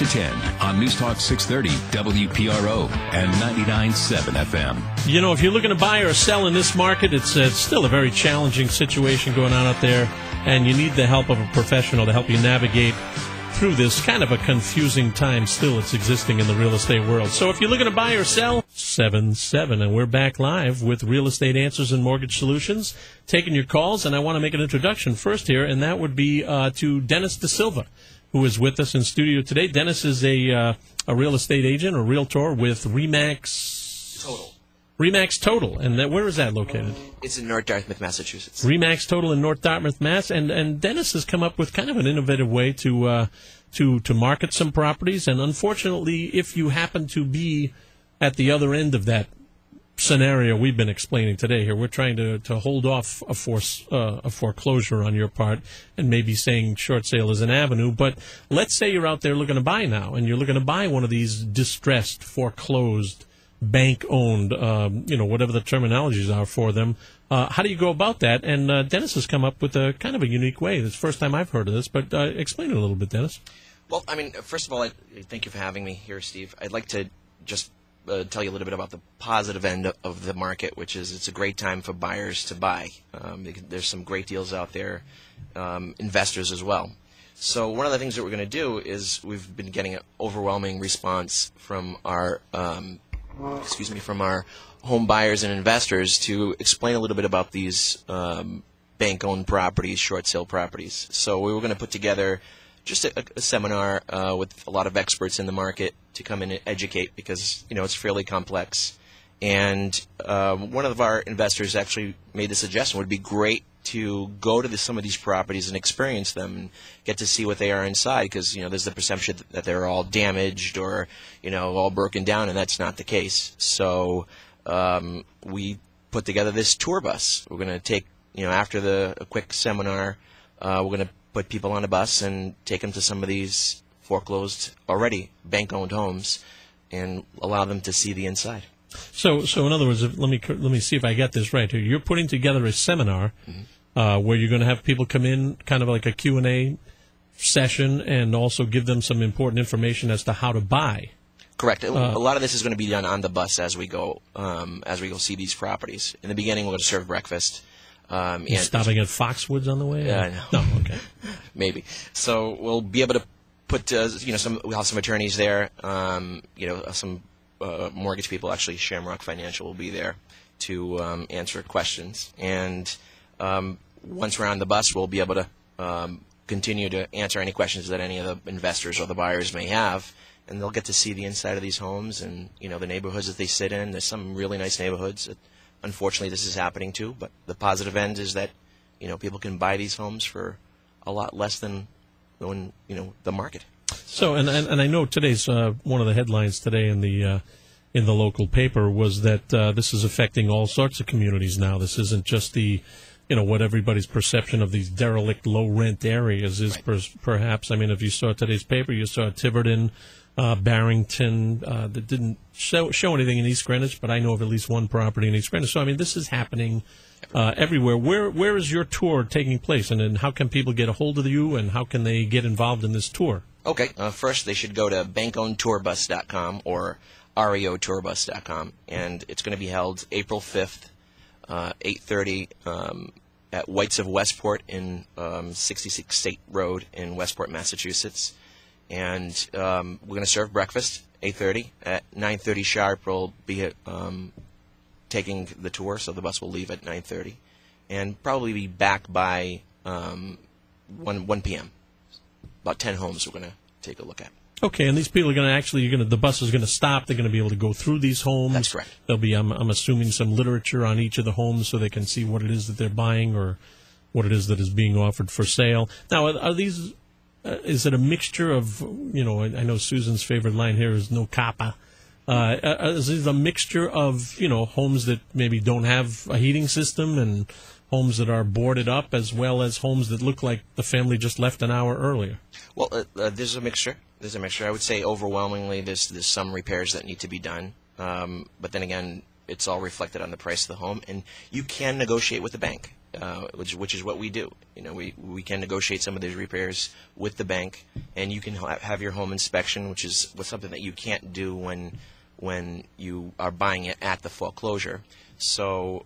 to 10 on News Talk 630 WPRO and 99.7 FM. You know, if you're looking to buy or sell in this market, it's still a very challenging situation going on out there, and you need the help of a professional to help you navigate through this kind of a confusing time still it's existing in the real estate world. So if you're looking to buy or sell, 7-7. And we're back live with Real Estate Answers and Mortgage Solutions, taking your calls. And I want to make an introduction first here, and that would be to Dennis Da Silva, who is with us in studio today. Dennis is a real estate agent or realtor with REMAX Total. And where is that located? It's in North Dartmouth, Massachusetts. REMAX Total in North Dartmouth, Mass. And Dennis has come up with kind of an innovative way to market some properties. And unfortunately, if you happen to be at the other end of that scenario we've been explaining today here, we're trying to hold off a foreclosure on your part and maybe saying short sale is an avenue. But let's say you're out there looking to buy now, and you're looking to buy one of these distressed, foreclosed, bank-owned, whatever the terminologies are for them. How do you go about that? And Dennis has come up with a kind of a unique way. It's the first time I've heard of this, but explain it a little bit, Dennis. Well, I mean, first of all, thank you for having me here, Steve. I'd like to just tell you a little bit about the positive end of the market, which is it's a great time for buyers to buy. There's some great deals out there, investors as well. So one of the things that we're going to do is we've been getting an overwhelming response from our home buyers and investors to explain a little bit about these bank-owned properties, short sale properties. So we were going to put together just a seminar with a lot of experts in the market to come in and educate, because it's fairly complex. And one of our investors actually made the suggestion it would be great to go to some of these properties and experience them and get to see what they are inside, because there's the perception that they're all damaged or all broken down, and that's not the case. So we put together this tour bus. We're going to take after a quick seminar, we're going to put people on a bus and take them to some of these foreclosed already bank-owned homes and allow them to see the inside. So in other words, let me see if I get this right here. You're putting together a seminar where you're going to have people come in, kind of like a Q&A session, and also give them some important information as to how to buy. Correct. A lot of this is going to be done on the bus as we go see these properties. In the beginning, we're going to serve breakfast. Stopping at Foxwoods on the way? No, okay. Maybe. So we'll be able to put we'll have some attorneys there, some mortgage people. Actually, Shamrock Financial will be there to answer questions. And once we're on the bus, we'll be able to continue to answer any questions that any of the investors or the buyers may have. And they'll get to see the inside of these homes and the neighborhoods that they sit in. There's some really nice neighborhoods. Unfortunately, this is happening too. But the positive end is that people can buy these homes for a lot less than the market. So, and I know today's one of the headlines today in the local paper was that this is affecting all sorts of communities now. This isn't just the what everybody's perception of these derelict low rent areas is. Right. Perhaps, I mean, if you saw today's paper, you saw Tiverton, Barrington, that didn't show anything in East Greenwich, but I know of at least one property in East Greenwich. So, I mean, this is happening everywhere. Where is your tour taking place, and then how can people get a hold of you, and how can they get involved in this tour? Okay. First, they should go to bankownedtourbus.com or reotourbus.com, and it's going to be held April 5th, 8:30 at Whites of Westport in 66 State Road in Westport, Massachusetts. And we're going to serve breakfast 8:30. At 9:30 sharp, we'll be taking the tour, so the bus will leave at 9:30, and probably be back by 1 p.m. About 10 homes we're going to take a look at. Okay, and these people are going to actually, the bus is going to stop. They're going to be able to go through these homes. That's correct. There'll be, I'm assuming, some literature on each of the homes so they can see what it is that they're buying or what it is that is being offered for sale. Now, are these? Is it a mixture of, I know Susan's favorite line here is no capa. Is it a mixture of, homes that maybe don't have a heating system and homes that are boarded up, as well as homes that look like the family just left an hour earlier? Well, there's a mixture. There's a mixture. I would say overwhelmingly there's some repairs that need to be done. But then again, it's all reflected on the price of the home. And you can negotiate with the bank. which is what we do. We can negotiate some of those repairs with the bank, and you can have your home inspection, which is something that you can't do when you are buying it at the foreclosure. So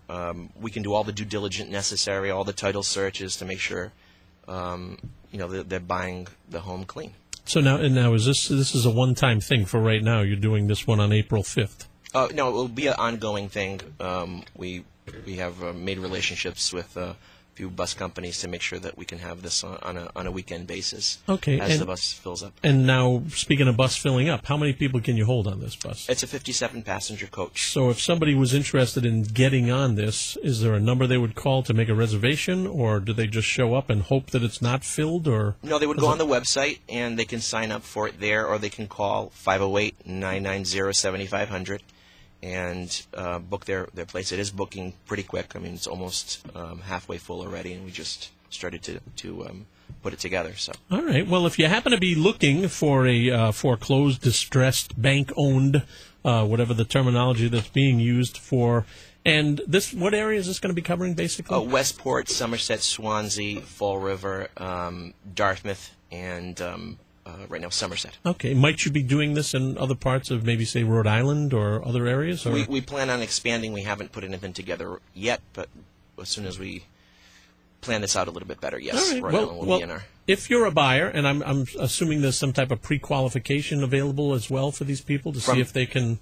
we can do all the due diligence necessary, all the title searches to make sure they're buying the home clean. So now is this is a one-time thing for right now? You're doing this one on April 5th? No, it will be an ongoing thing. We have made relationships with a few bus companies to make sure that we can have this on a weekend basis. Okay, as the bus fills up. And now, speaking of bus filling up, how many people can you hold on this bus? It's a 57-passenger coach. So if somebody was interested in getting on this, is there a number they would call to make a reservation, or do they just show up and hope that it's not filled? Or no, they would go on the website and they can sign up for it there, or they can call 508-990-7500 and book their place. It is booking pretty quick. I mean, it's almost halfway full already, and we just started to put it together. So, all right. Well, if you happen to be looking for a foreclosed, distressed, bank-owned, whatever the terminology that's being used for, and this, what area is this going to be covering, basically? Westport, Somerset, Swansea, Fall River, Dartmouth, and right now Somerset. Okay. Might you be doing this in other parts of maybe, say, Rhode Island or other areas? Or? We plan on expanding. We haven't put anything together yet, but as soon as we plan this out a little bit better, yes, right. Rhode Island will be in our... If you're a buyer, and I'm assuming there's some type of pre-qualification available as well for these people to see if they can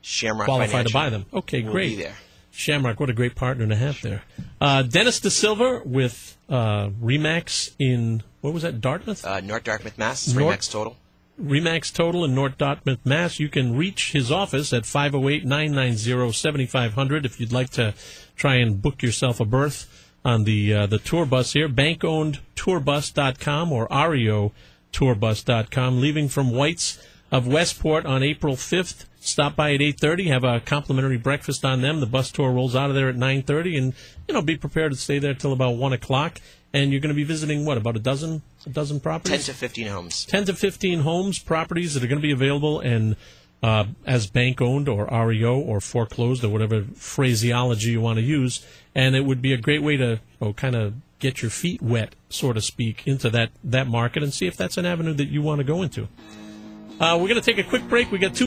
Shamrock qualify Financial to buy them. Okay, will great. Be there. Shamrock, what a great partner to have there. Dennis DeSilva with REMAX in, what was that, Dartmouth? North Dartmouth, Mass. REMAX Total. REMAX Total in North Dartmouth, Mass. You can reach his office at 508-990-7500 if you'd like to try and book yourself a berth on the tour bus here. Bank-owned-tourbus.com or REO-tourbus.com. Leaving from White's of Westport on April 5th. Stop by at 8:30, have a complimentary breakfast on them. The bus tour rolls out of there at 9:30, and be prepared to stay there till about 1 o'clock. And you're going to be visiting about a dozen properties? 10 to 15 homes. 10 to 15 homes, properties that are going to be available and as bank-owned or REO or foreclosed or whatever phraseology you want to use. And it would be a great way to kind of get your feet wet, so to speak, into that market and see if that's an avenue that you want to go into. We're going to take a quick break. We got two